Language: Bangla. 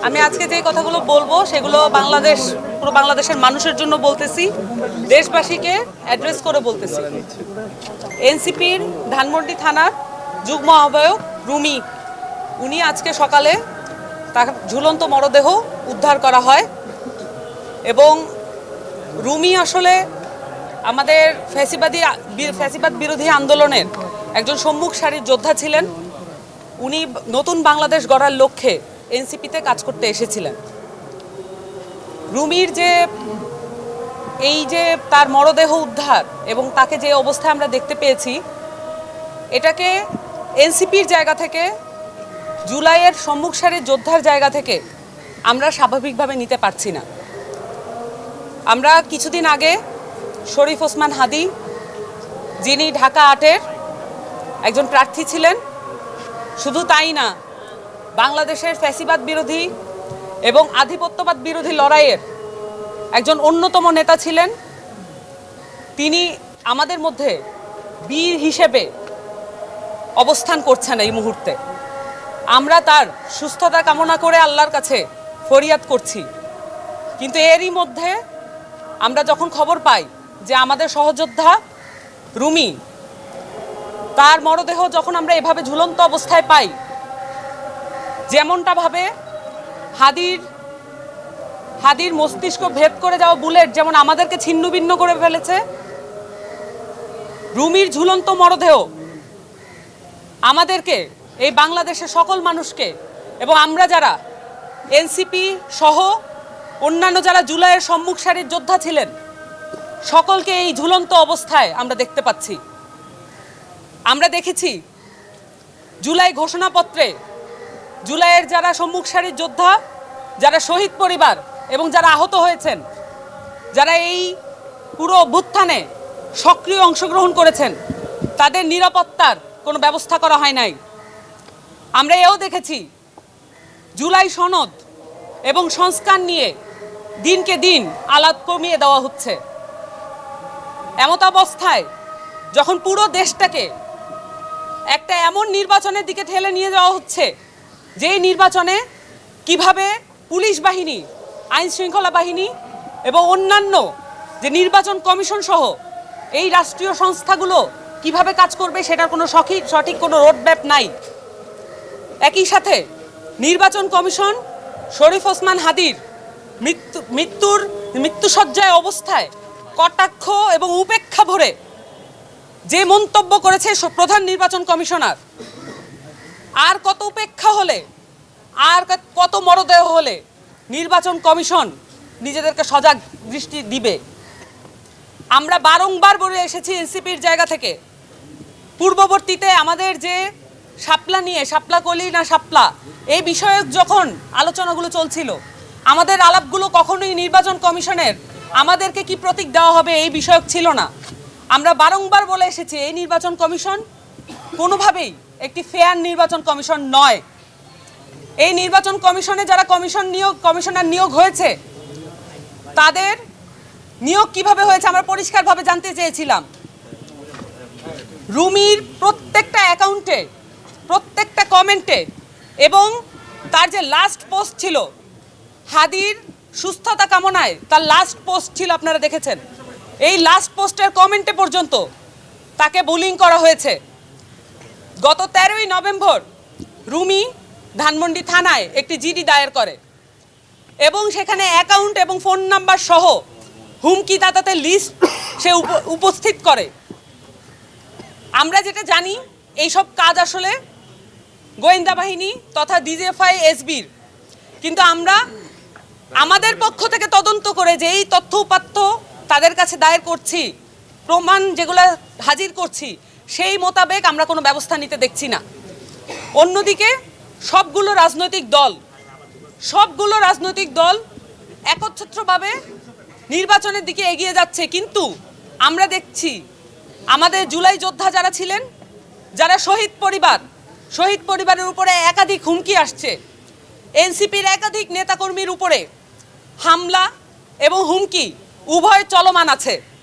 আমি আজকে যে কথাগুলো বলবো সেগুলো পুরো বাংলাদেশের মানুষের জন্য বলতেছি, দেশবাসীকে অ্যাড্রেস করে বলতেছি। এনসিপির ধানমন্ডি থানার যুগ্ম আহ্বায়ক রুমি, উনি আজকে সকালে তার ঝুলন্ত মরদেহ উদ্ধার করা হয় এবং রুমি আসলে আমাদের ফ্যাসিবাদ বিরোধী আন্দোলনের একজন সম্মুখ সারির যোদ্ধা ছিলেন। উনি নতুন বাংলাদেশ গড়ার লক্ষ্যে এনসিপিতে কাজ করতে এসেছিলেন। রুমির যে তার মরদেহ উদ্ধার এবং তাকে যে অবস্থায় আমরা দেখতে পেয়েছি, এটাকে এনসিপির জায়গা থেকে, জুলাইয়ের সম্মুখ সারির যোদ্ধার জায়গা থেকে আমরা স্বাভাবিকভাবে নিতে পারছি না। আমরা কিছুদিন আগে শরীফ ওসমান হাদি, যিনি ঢাকা ৮-এর একজন প্রার্থী ছিলেন, শুধু তাই না, বাংলাদেশের ফ্যাসিবাদ বিরোধী এবং আধিপত্যবাদ বিরোধী লড়াইয়ের একজন অন্যতম নেতা ছিলেন। তিনি আমাদের মধ্যে বীর হিসেবে অবস্থান করছেন এই মুহূর্তে। আমরা তার সুস্থতা কামনা করে আল্লাহর কাছে ফরিয়াদ করছি। কিন্তু এরই মধ্যে আমরা যখন খবর পাই যে আমাদের সহযোদ্ধা রুমি, তার মরদেহ যখন আমরা এভাবে ঝুলন্ত অবস্থায় পাই, যেমনটা ভাবে হাদির মস্তিষ্ক ভেদ করে যাওয়া বুলেট যেমন আমাদেরকে ছিন্নভিন্ন করে ফেলেছে, রুমির ঝুলন্ত মরদেহ আমাদেরকে, এই বাংলাদেশের সকল মানুষকে এবং আমরা যারা এনসিপি সহ অন্যান্য যারা জুলাইয়ের সম্মুখ সারির যোদ্ধা ছিলেন, সকলকে এই ঝুলন্ত অবস্থায় আমরা দেখতে পাচ্ছি। আমরা দেখেছি জুলাই ঘোষণাপত্রে জুলাইয়ের যারা সম্মুখ সারির যোদ্ধা, যারা শহীদ পরিবার এবং যারা আহত হয়েছেন, যারা এই পুরো অভ্যুত্থানে সক্রিয় অংশগ্রহণ করেছেন, তাদের নিরাপত্তার কোনো ব্যবস্থা করা হয় নাই। আমরা এও দেখেছি জুলাই সনদ এবং সংস্কার নিয়ে দিনকে দিন আলাপ কমিয়ে দেওয়া হচ্ছে। এমত অবস্থায় যখন পুরো দেশটাকে একটা এমন নির্বাচনের দিকে ঠেলে নিয়ে যাওয়া হচ্ছে, যেই নির্বাচনে কিভাবে পুলিশ বাহিনী, আইন শৃঙ্খলা বাহিনী এবং অন্যান্য যে নির্বাচন কমিশন সহ এই রাষ্ট্রীয় সংস্থাগুলো কিভাবে কাজ করবে সেটার কোনো সঠিক কোনো রোডম্যাপ নাই। একই সাথে নির্বাচন কমিশন শরীফ ওসমান হাদির মৃত্যুসজ্জায় অবস্থায় কটাক্ষ এবং উপেক্ষা ভরে যে মন্তব্য করেছে প্রধান নির্বাচন কমিশনার, আর কত উপেক্ষা হলে, আর কত মরদেহ হলে নির্বাচন কমিশন নিজেদেরকে সজাগ দৃষ্টি দিবে? আমরা বারংবার বলে এসেছি এনসিপির জায়গা থেকে, পূর্ববর্তীতে আমাদের যে শাপলা কলি না শাপলা এই বিষয়ক যখন আলোচনাগুলো চলছিল, আমাদের আলাপগুলো কখনোই নির্বাচন কমিশনের আমাদেরকে কি প্রতীক দেওয়া হবে এই বিষয়ক ছিল না। আমরা বারংবার বলে এসেছি এই নির্বাচন কমিশন কোনোভাবেই একটি ফেয়ার নির্বাচন কমিশন নয়। এই নির্বাচন কমিশনে যারা কমিশনার নিয়োগ হয়েছে, তাদের নিয়োগ কিভাবে হয়েছে আমরা পরিষ্কারভাবে জানতে চেয়েছিলাম। রুমির প্রত্যেকটা অ্যাকাউন্টে, প্রত্যেকটা কমেন্টে এবং তার যে লাস্ট পোস্ট ছিল হাদির সুস্থতা কামনায়, তার লাস্ট পোস্ট ছিল, আপনারা দেখেছেন, এই লাস্ট পোস্টের কমেন্টে পর্যন্ত তাকে বুলিং করা হয়েছে। গত 13ই নভেম্বর রুমি ধানমন্ডি থানায় একটি জিডি দায়ের করে এবং সেখানে অ্যাকাউন্ট এবং ফোন নাম্বার সহ হুমকিদাতাদের লিস্ট সে উপস্থিত করে। আমরা যেটা জানি, এইসব কাজ আসলে গোয়েন্দা বাহিনী তথা ডিজিএফআই এসবির, কিন্তু আমরা আমাদের পক্ষ থেকে তদন্ত করে যে এই তথ্য উপাত্ত তাদের কাছে দায়ের করছি, প্রমাণ যেগুলো হাজির করছি, সেই মোতাবেক আমরা কোনো ব্যবস্থা নিতে দেখছি না। অন্যদিকে সবগুলো রাজনৈতিক দল একচ্ছত্রভাবে নির্বাচনের দিকে এগিয়ে যাচ্ছে, কিন্তু আমরা দেখছি আমাদের জুলাই যোদ্ধা যারা ছিলেন, যারা শহীদ পরিবারের উপরে একাধিক হুমকি আসছে, এনসিপির একাধিক নেতাকর্মীর উপরে হামলা এবং হুমকি উভয় চলমান আছে।